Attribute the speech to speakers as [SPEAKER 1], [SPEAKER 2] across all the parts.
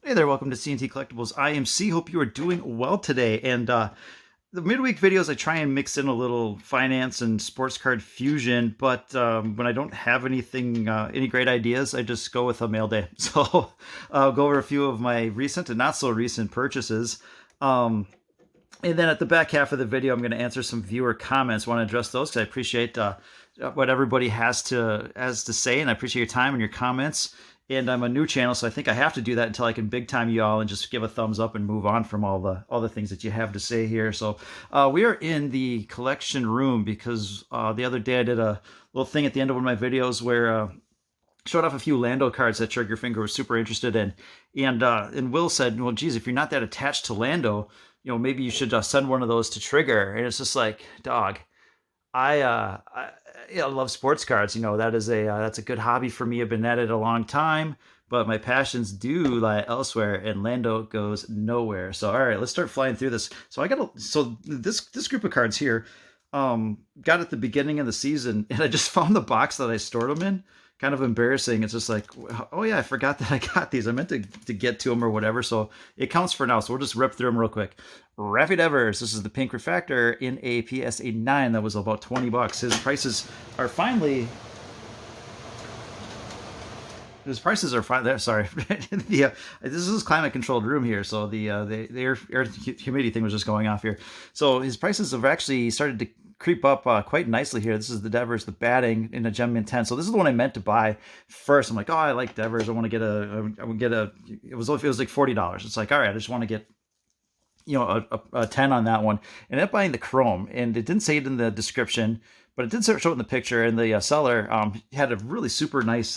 [SPEAKER 1] Hey there, welcome to C&T Collectibles. I am C. Hope you are doing well today. And the midweek videos, I try and mix in a little finance and sports card fusion, but when I don't have anything, any great ideas, I just go with a mail day. So I'll go over a few of my recent and not so recent purchases. Um, and then at the back half of the video, I'm going to answer some viewer comments. I want to address those because I appreciate what everybody has to say, and I appreciate your time and your comments. And I'm a new channel, so I think I have to do that until I can big time you all and just give a thumbs up and move on from all the things that you have to say here. So we are in the collection room because the other day I did a little thing at the end of one of my videos where showed off a few Lando cards that Trigger Finger was super interested in, and Will said, "Well, geez, if you're not that attached to Lando, maybe you should send one of those to Trigger." And it's just like, dog, I love sports cards. That's a good hobby for me. I've been at it a long time, but my passions do lie elsewhere, and Lando goes nowhere. So all right, let's start flying through this. So this group of cards here, got at the beginning of the season, and I just found the box that I stored them in. Kind of embarrassing. It's just like, oh yeah, I forgot that I got these. I meant to get to them or whatever. So it counts for now. So we'll just rip through them real quick. Rafi Devers. This is the pink refractor in a PSA 9 that was about $20. His prices are finally. His prices are fine. There, sorry. This is climate controlled room here, so the air humidity thing was just going off here. So his prices have actually started to creep up quite nicely here. This is the Devers, the batting in a Gem Mint 10. So this is the one I meant to buy first. I'm like, oh, I like Devers. I want to get it was like $40. It's like, all right, I just want to get a 10 on that one, and ended up buying the chrome, and it didn't say it in the description, but it did show it in the picture, and the seller had a really super nice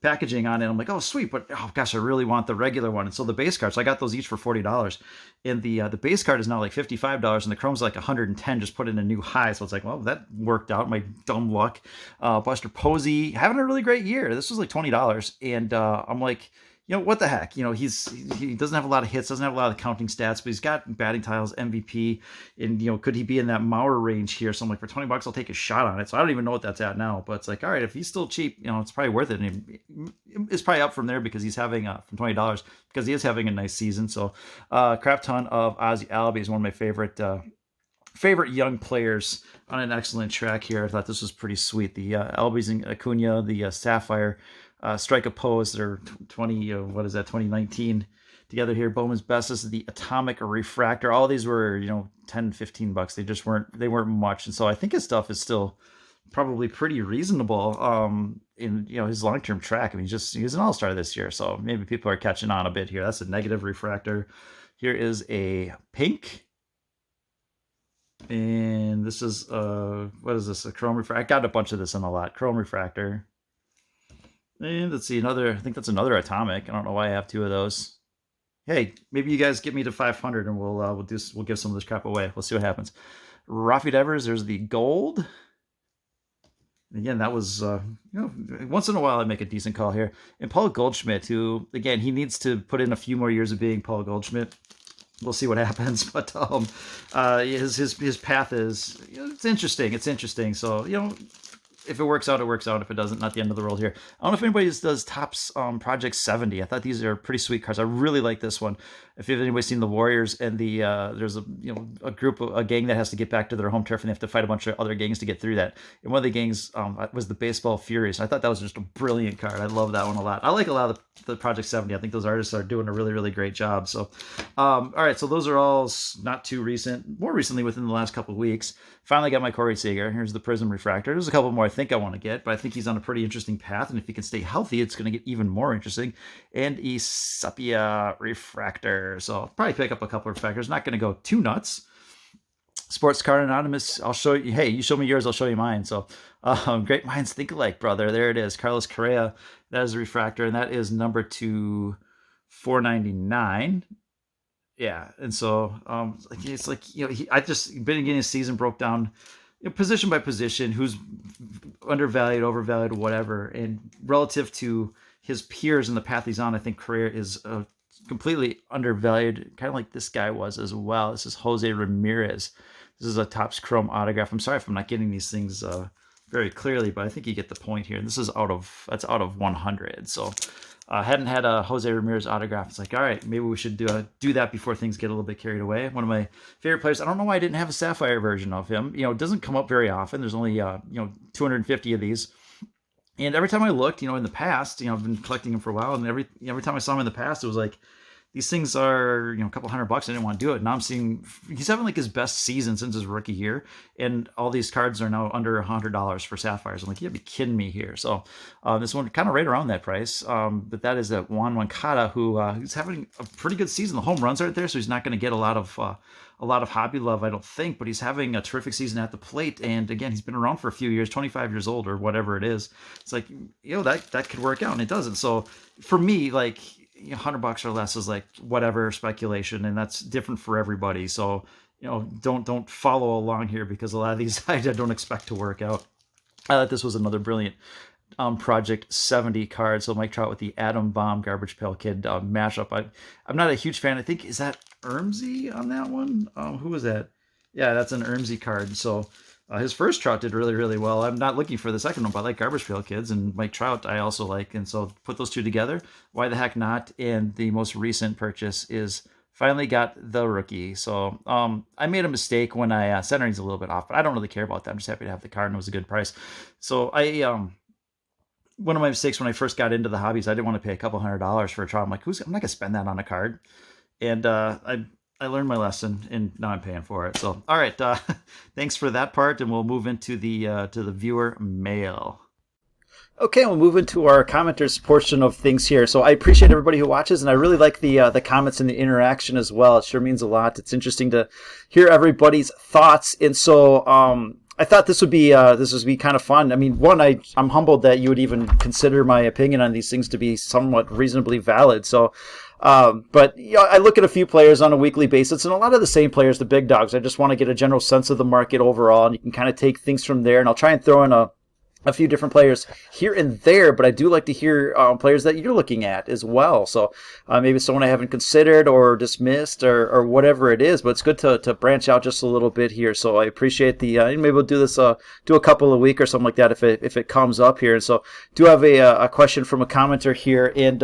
[SPEAKER 1] packaging on it. I'm like, oh sweet, but oh gosh, I really want the regular one. And so the base card, so I got those each for $40, and the base card is now like $55, and the chrome's like 110, just put in a new high. So it's like, well, that worked out, my dumb luck. Buster Posey having a really great year. This was like $20, and I'm like, what the heck? He doesn't have a lot of hits, doesn't have a lot of counting stats, but he's got batting titles, MVP, and could he be in that Mauer range here? So I'm like, for $20, I'll take a shot on it. So I don't even know what that's at now, but it's like, all right, if he's still cheap, it's probably worth it. And it's probably up from there because he's having from $20 because he is having a nice season. So crap ton of Ozzie Albies is one of my favorite young players on an excellent track here. I thought this was pretty sweet. The Albies and Acuna, the Sapphire. Strike a pose that are 2019 together here. Bowman's Best. This is the Atomic Refractor. All these were 10-15 bucks. They weren't much, and so I think his stuff is still probably pretty reasonable in his long-term track. I mean, he's an all-star this year, so maybe people are catching on a bit here. That's a negative refractor. Here is a pink. And this is what is this? A chrome refractor. I got a bunch of this in a lot. Chrome refractor. And let's see, I think that's another Atomic. I don't know why I have two of those. Hey, maybe you guys get me to 500 and we'll give some of this crap away. We'll see what happens. Rafi Devers, there's the gold. Again, that was once in a while I make a decent call here. And Paul Goldschmidt, who again, he needs to put in a few more years of being Paul Goldschmidt. We'll see what happens, but his path is it's interesting. It's interesting. So if it works out, it works out. If it doesn't, not the end of the world here. I don't know if anybody does Topps Project 70. I thought these are pretty sweet cards. I really like this one. If anybody's seen the Warriors and there's a gang that has to get back to their home turf, and they have to fight a bunch of other gangs to get through that. And one of the gangs was the Baseball Furies. I thought that was just a brilliant card. I love that one a lot. I like a lot of the Project 70. I think those artists are doing a really, really great job. So, all right. So those are all not too recent. More recently, within the last couple of weeks, finally got my Corey Seager. Here's the Prism Refractor. There's a couple more I think I want to get, but I think he's on a pretty interesting path. And if he can stay healthy, it's going to get even more interesting. And a Sepia Refractor. So I'll probably pick up a couple of refractors. Not going to go too nuts. Sports Card Anonymous. I'll show you. Hey, you show me yours, I'll show you mine. So great minds think alike, brother. There it is. Carlos Correa. That is a refractor, and that is number 499. Yeah, and so it's like I just beginning of season broke down position by position, who's undervalued, overvalued, whatever, and relative to his peers in the path he's on, I think Correa is completely undervalued, kind of like this guy was as well. This is Jose Ramirez. This is a Topps Chrome autograph. I'm sorry if I'm not getting these things very clearly, but I think you get the point here. And this is out of 100. So Hadn't had a Jose Ramirez autograph. It's like, all right, maybe we should do that before things get a little bit carried away. One of my favorite players. I don't know why I didn't have a sapphire version of him. It doesn't come up very often. There's only 250 of these. And every time I looked, in the past, I've been collecting them for a while, and every time I saw him in the past, it was like, these things are, a couple $100. I didn't want to do it. Now I'm seeing he's having like his best season since his rookie year, and all these cards are now under $100 for sapphires. I'm like, you gotta be kidding me here. So this one kind of right around that price. But that is that Juan Moncada, who he's having a pretty good season. The home runs aren't there, so he's not going to get a lot of hobby love, I don't think. But he's having a terrific season at the plate, and again, he's been around for a few years, 25 years old or whatever it is. It's like, that could work out, and it doesn't. So for me, like, $100 or less is like whatever speculation, and that's different for everybody. So don't follow along here, because a lot of these I don't expect to work out. I thought this was another brilliant Project 70 card. So Mike Trout with the Atom Bomb Garbage Pail Kid mashup. I'm not a huge fan. I think, is that Ermsey on that one? Who was that? Yeah, that's an Ermsey card. So his first Trout did really, really well. I'm not looking for the second one, but I like Garbage Pail Kids, and Mike Trout I also like. And so put those two together, why the heck not? And the most recent purchase is finally got the rookie. So I made a mistake when I centering's a little bit off, but I don't really care about that. I'm just happy to have the card, and it was a good price. So one of my mistakes when I first got into the hobbies, I didn't want to pay a couple $100 for a Trout. I'm like, I'm not going to spend that on a card. And I learned my lesson, and now I'm paying for it. So, all right, thanks for that part, and we'll move into the viewer mail. Okay, we'll move into our commenters portion of things here. So I appreciate everybody who watches, and I really like the comments and the interaction as well. It sure means a lot. It's interesting to hear everybody's thoughts, and so I thought this would be kind of fun. I mean, one, I'm humbled that you would even consider my opinion on these things to be somewhat reasonably valid. So. But I look at a few players on a weekly basis, and a lot of the same players, the big dogs. I just want to get a general sense of the market overall, and you can kind of take things from there. And I'll try and throw in a few different players here and there, but I do like to hear players that you're looking at as well. So maybe someone I haven't considered or dismissed or whatever it is, but it's good to branch out just a little bit here. So I appreciate maybe we'll do this, do a couple a week or something like that if it comes up here. And so do have a question from a commenter here, and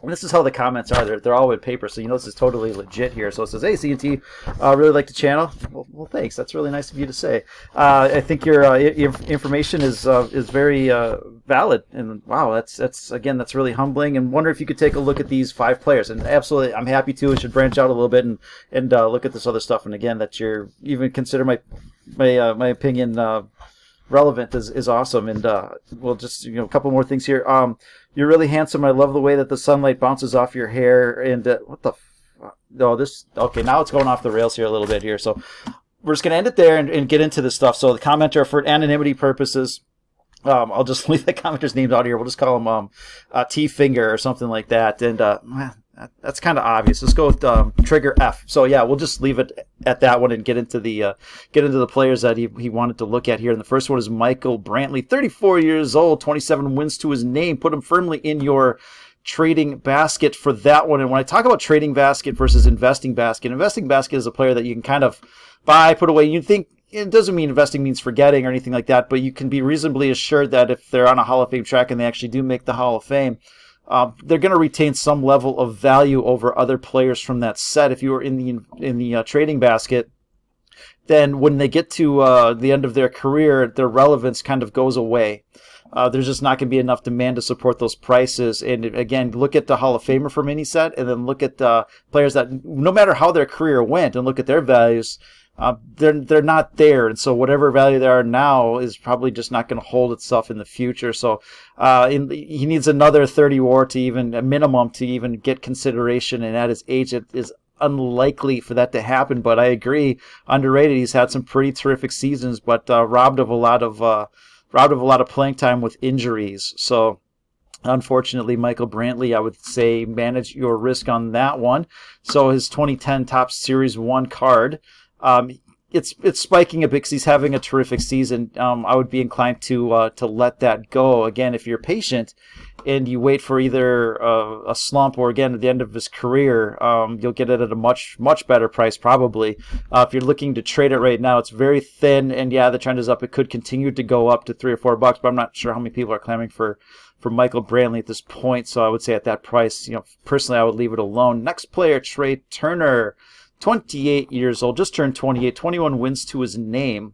[SPEAKER 1] this is how the comments are. They're all with paper, so this is totally legit here. So it says, "Hey, C&T, really like the channel." Well, thanks. That's really nice of you to say. I think your information is very valid, and wow, that's really humbling. And wonder if you could take a look at these 5 players. And absolutely, I'm happy to. It should branch out a little bit and look at this other stuff. And again, that you're even consider my opinion relevant is awesome. And we'll just a couple more things here. You're really handsome. I love the way that the sunlight bounces off your hair. And what the okay, now it's going off the rails here a little bit here. So we're just gonna end it there and get into this stuff. So the commenter, for anonymity purposes, I'll just leave the commenter's names out here. We'll just call him T Finger or something like that. And that's kind of obvious. Let's go with Trigger F. So yeah, we'll just leave it at that one and get into the players that he wanted to look at here. And the first one is Michael Brantley, 34 years old, 27 wins to his name. Put him firmly in your trading basket for that one. And when I talk about trading basket versus investing basket is a player that you can kind of buy, put away. You think it doesn't mean investing means forgetting or anything like that, but you can be reasonably assured that if they're on a Hall of Fame track and they actually do make the Hall of Fame, they're going to retain some level of value over other players from that set. If you were in the trading basket, then when they get to the end of their career, their relevance kind of goes away. There's just not going to be enough demand to support those prices. And again, look at the Hall of Famer from any set, and then look at players that, no matter how their career went, and look at their values. They're not there, and so whatever value they are now is probably just not going to hold itself in the future. So he needs another 30 WAR to even a minimum to even get consideration, and at his age, it is unlikely for that to happen. But I agree, underrated. He's had some pretty terrific seasons, but robbed of a lot of playing time with injuries. So unfortunately, Michael Brantley, I would say manage your risk on that one. So his 2010 Topps Series 1 card. It's spiking a bit because he's having a terrific season. I would be inclined to let that go. Again, if you're patient and you wait for either a slump or, again, at the end of his career, you'll get it at a much better price probably. If you're looking to trade it right now, it's very thin, and yeah, the trend is up. It could continue to go up to $3 or $4, but I'm not sure how many people are clamoring for for Michael Brantley at this point. So I would say at that price, personally, I would leave it alone. Next player, Trey Turner, 28 years old, just turned 28, 21 wins to his name.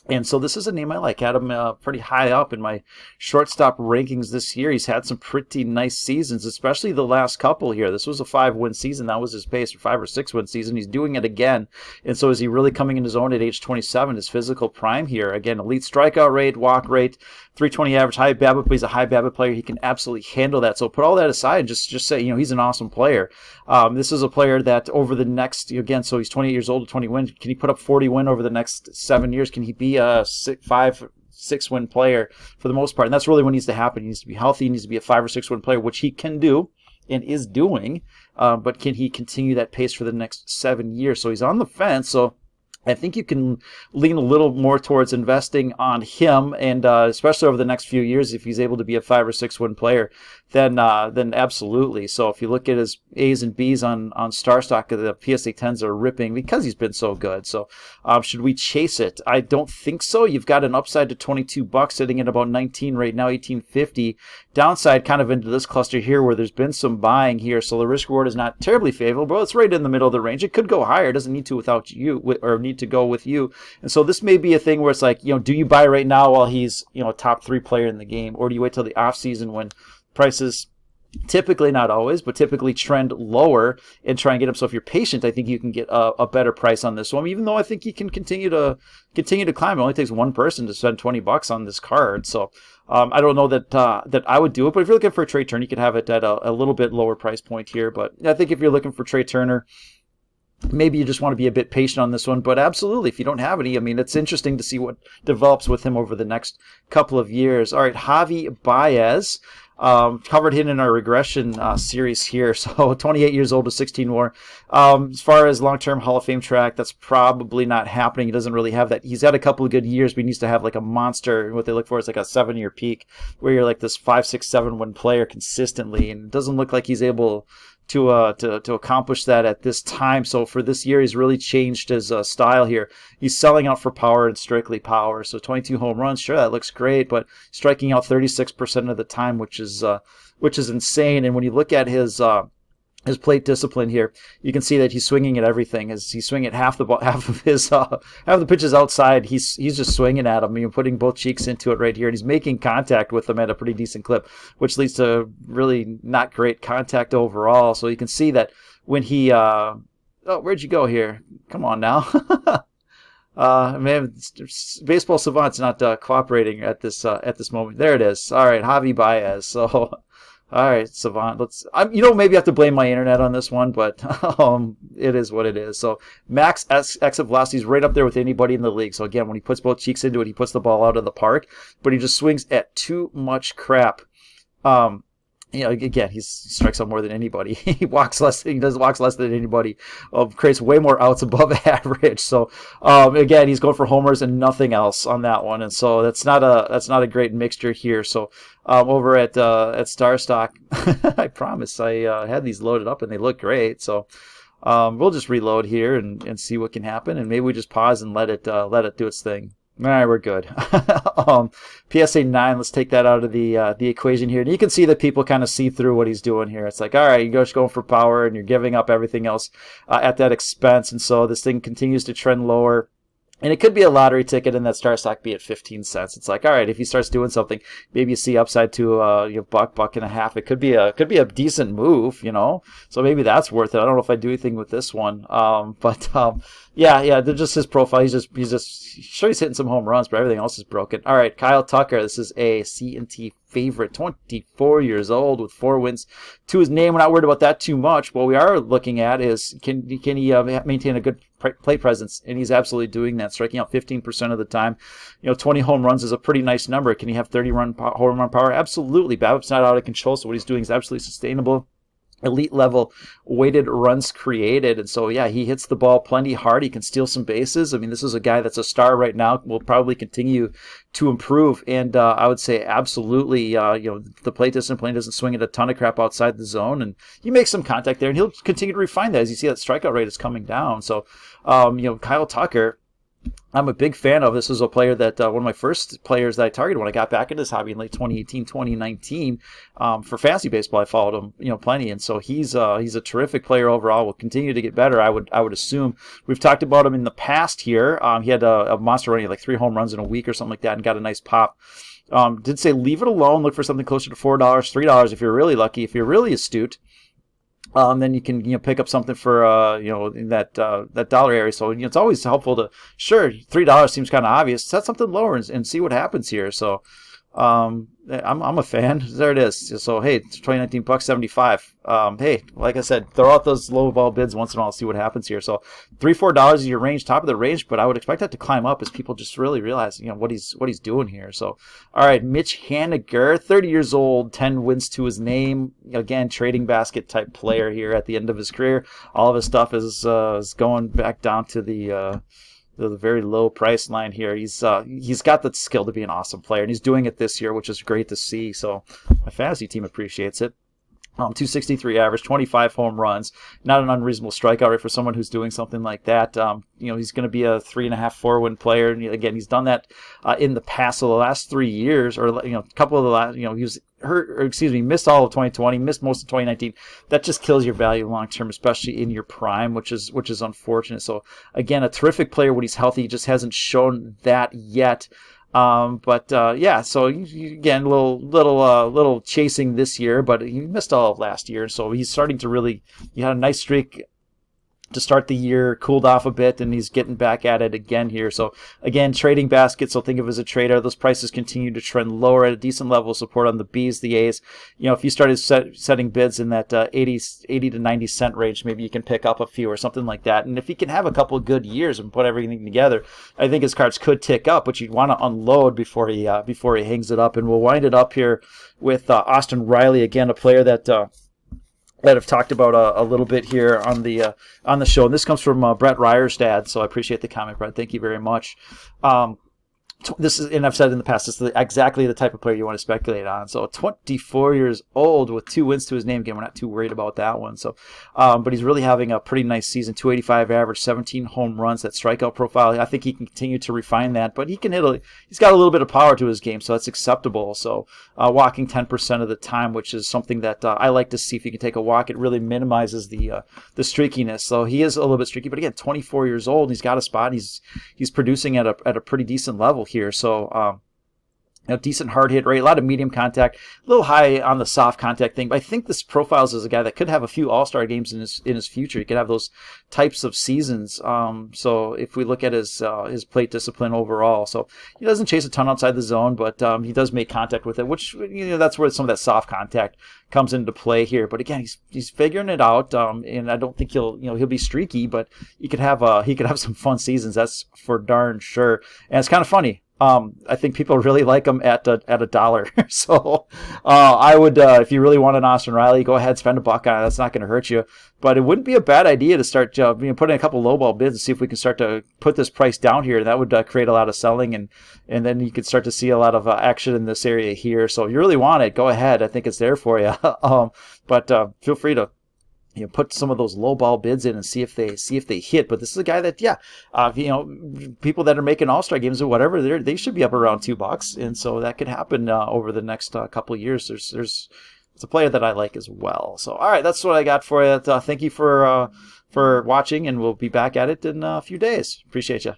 [SPEAKER 1] And so this is a name I like. Had him pretty high up in my shortstop rankings this year. He's had some pretty nice seasons, especially the last couple here. This was a 5-win season. That was his pace, or 5 or 6-win season. He's doing it again. And so is he really coming in his own at age 27, his physical prime here? Again, elite strikeout rate, walk rate, 320 average, high BABIP. He's a high BABIP player. He can absolutely handle that. So put all that aside and just say, he's an awesome player. This is a player that over the next, again, so he's 28 years old, 20 wins. Can he put up 40 win over the next 7 years? Can he be a 5-6 win player for the most part? And that's really what needs to happen. He needs to be healthy. He needs to be a 5 or 6 win player, which he can do and is doing. But can he continue that pace for the next 7 years? So he's on the fence. So I think you can lean a little more towards investing on him, and especially over the next few years, if he's able to be a 5 or 6 win player, then absolutely. So if you look at his A's and B's on StarStock, the PSA 10s are ripping because he's been so good. So should we chase it? I don't think so. You've got an upside to $22, sitting at about 19 right now, 18.50. Downside kind of into this cluster here where there's been some buying here, so the risk reward is not terribly favorable. It's right in the middle of the range. It could go higher. It doesn't need to without you, or need to go with you. And so this may be a thing where it's like, do you buy right now while he's a top 3 player in the game, or do you wait till the off season when prices typically, not always, but typically trend lower and try and get him? So if you're patient, I think you can get a better price on this one, even though I think he can continue to climb. It only takes one person to spend $20 on this card. So I don't know that I would do it, but if you're looking for a Trey Turner, you could have it at a little bit lower price point here. But I think if you're looking for Trey Turner, maybe you just want to be a bit patient on this one, but absolutely, if you don't have any, it's interesting to see what develops with him over the next couple of years. All right, Javi Baez, covered him in our regression series here. So 28 years old with 16 WAR. As far as long-term Hall of Fame track, that's probably not happening. He doesn't really have that. He's had a couple of good years, but he needs to have like a monster. What they look for is like a 7-year peak where you're like this 5, 6, 7 win player consistently, and it doesn't look like he's able to accomplish that at this time. So for this year, he's really changed his style here. He's selling out for power and strictly power. So 22 home runs, sure, that looks great, but striking out 36% of the time, which is insane. And when you look at his plate discipline here, you can see that he's swinging at everything. As he's swinging at half the pitches outside, he's just swinging at them. Putting both cheeks into it right here, and he's making contact with them at a pretty decent clip, which leads to really not great contact overall. So you can see that when he, where'd you go here? Come on now. Man, Baseball Savant's not cooperating at this moment. There it is. All right, Javi Baez. So. All right, Savant. Maybe I have to blame my internet on this one, but it is what it is. So max exit velocity is right up there with anybody in the league. So again, when he puts both cheeks into it, he puts the ball out of the park, but he just swings at too much crap. Again, he strikes out more than anybody. He walks less than anybody. Creates way more outs above average. So, again, he's going for homers and nothing else on that one. And so that's not a great mixture here. So, over at StarStock, I promise I had these loaded up and they look great. So, we'll just reload here and see what can happen. And maybe we just pause and let it do its thing. All right, we're good. PSA 9, let's take that out of the equation here. And you can see that people kind of see through what he's doing here. It's like, all right, you're just going for power and you're giving up everything else at that expense. And so this thing continues to trend lower. And it could be a lottery ticket, and that StarStock be at 15 cents. It's like, all right, if he starts doing something, maybe you see upside to buck and a half. It could be a decent move, So maybe that's worth it. I don't know if I do anything with this one, yeah. They're just his profile. He's hitting some home runs, but everything else is broken. All right, Kyle Tucker. This is a C&T favorite, 24 years old with 4 wins to his name. We're not worried about that too much. What we are looking at is can he maintain a good plate presence, and he's absolutely doing that, striking out 15% of the time. 20 home runs is a pretty nice number. Can he have 30 home run power? Absolutely. BABIP's not out of control, so what he's doing is absolutely sustainable. Elite level weighted runs created. And so, yeah, he hits the ball plenty hard. He can steal some bases. This is a guy that's a star right now, will probably continue to improve. And I would say absolutely, the plate discipline doesn't swing at a ton of crap outside the zone. And he makes some contact there, and he'll continue to refine that as you see that strikeout rate is coming down. So, Kyle Tucker, I'm a big fan of. This is a player that one of my first players that I targeted when I got back into this hobby in late 2018, 2019. For fantasy baseball, I followed him, plenty, and so he's a terrific player overall. Will continue to get better. I would assume. We've talked about him in the past here. He had a monster run, like 3 home runs in a week or something like that, and got a nice pop. Did say leave it alone. Look for something closer to $4, $3 if you're really lucky. If you're really astute. Then you can pick up something for in that dollar area. So it's always helpful to $3 seems kind of obvious. Set something lower and see what happens here. So I'm a fan. There it is. So hey, it's 2019 bucks 75. Hey, like I said, throw out those low ball bids once in a while, see what happens here. So $3-4 is your range, top of the range, but I would expect that to climb up as people just really realize what he's doing here. So all right, Mitch Haniger, 30 years old, 10 wins to his name. Again, trading basket type player here at the end of his career. All of his stuff is going back down to the very low price line here. He's got the skill to be an awesome player, and he's doing it this year, which is great to see. So my fantasy team appreciates it. 263 average, 25 home runs, not an unreasonable strikeout rate for someone who's doing something like that. He's going to be a 3.5, 4-win player, and again, he's done that in the past. So the last 3 years, or a couple of the last, he was hurt, or missed all of 2020, missed most of 2019. That just kills your value long term, especially in your prime, which is unfortunate. So again, a terrific player when he's healthy. He just hasn't shown that yet. Yeah, so again, little chasing this year, but he missed all of last year, so he's starting to really. He had a nice streak to start the year, cooled off a bit, and he's getting back at it again here. So again, trading basket, so think of it as a trader. Those prices continue to trend lower at a decent level of support on the B's, the A's. If you started setting bids in that 80 to 90 cent range, maybe you can pick up a few or something like that. And if he can have a couple of good years and put everything together, I think his cards could tick up, but you'd want to unload before he hangs it up. And we'll wind it up here with Austin Riley, again, a player that I've talked about a little bit here on the show. And this comes from Brett Ryerstad, so I appreciate the comment, Brett. Thank you very much. This is, and I've said in the past, this is exactly the type of player you want to speculate on. So 24 years old with 2 wins to his name. Again, we're not too worried about that one. So, but he's really having a pretty nice season. 285 average, 17 home runs. That strikeout profile, I think he can continue to refine that. But he can he's got a little bit of power to his game, so that's acceptable. So walking 10% of the time, which is something that I like to see. If he can take a walk, it really minimizes the streakiness. So he is a little bit streaky, but again, 24 years old, and he's got a spot. And he's producing at a pretty decent level here. So decent hard hit rate, a lot of medium contact, a little high on the soft contact thing. But I think this profiles as a guy that could have a few all-star games in his future. He could have those types of seasons. So if we look at his plate discipline overall, so he doesn't chase a ton outside the zone, but he does make contact with it, which that's where some of that soft contact comes into play here. But again, he's figuring it out, and I don't think he'll be streaky, but he could have some fun seasons. That's for darn sure. And it's kind of funny. I think people really like him at $1. So I would, if you really want an Austin Riley, go ahead, spend $1 on it. That's not going to hurt you. But it wouldn't be a bad idea to start putting in a couple lowball bids and see if we can start to put this price down here. That would create a lot of selling, and then you could start to see a lot of action in this area here. So if you really want it, go ahead. I think it's there for you. But feel free to put some of those low ball bids in and see if they hit. But this is a guy that, people that are making all-star games or whatever, they should be up around $2, and so that could happen over the next couple of years. It's a player that I like as well. So all right, that's what I got for you. Thank you for watching, and we'll be back at it in a few days. Appreciate you.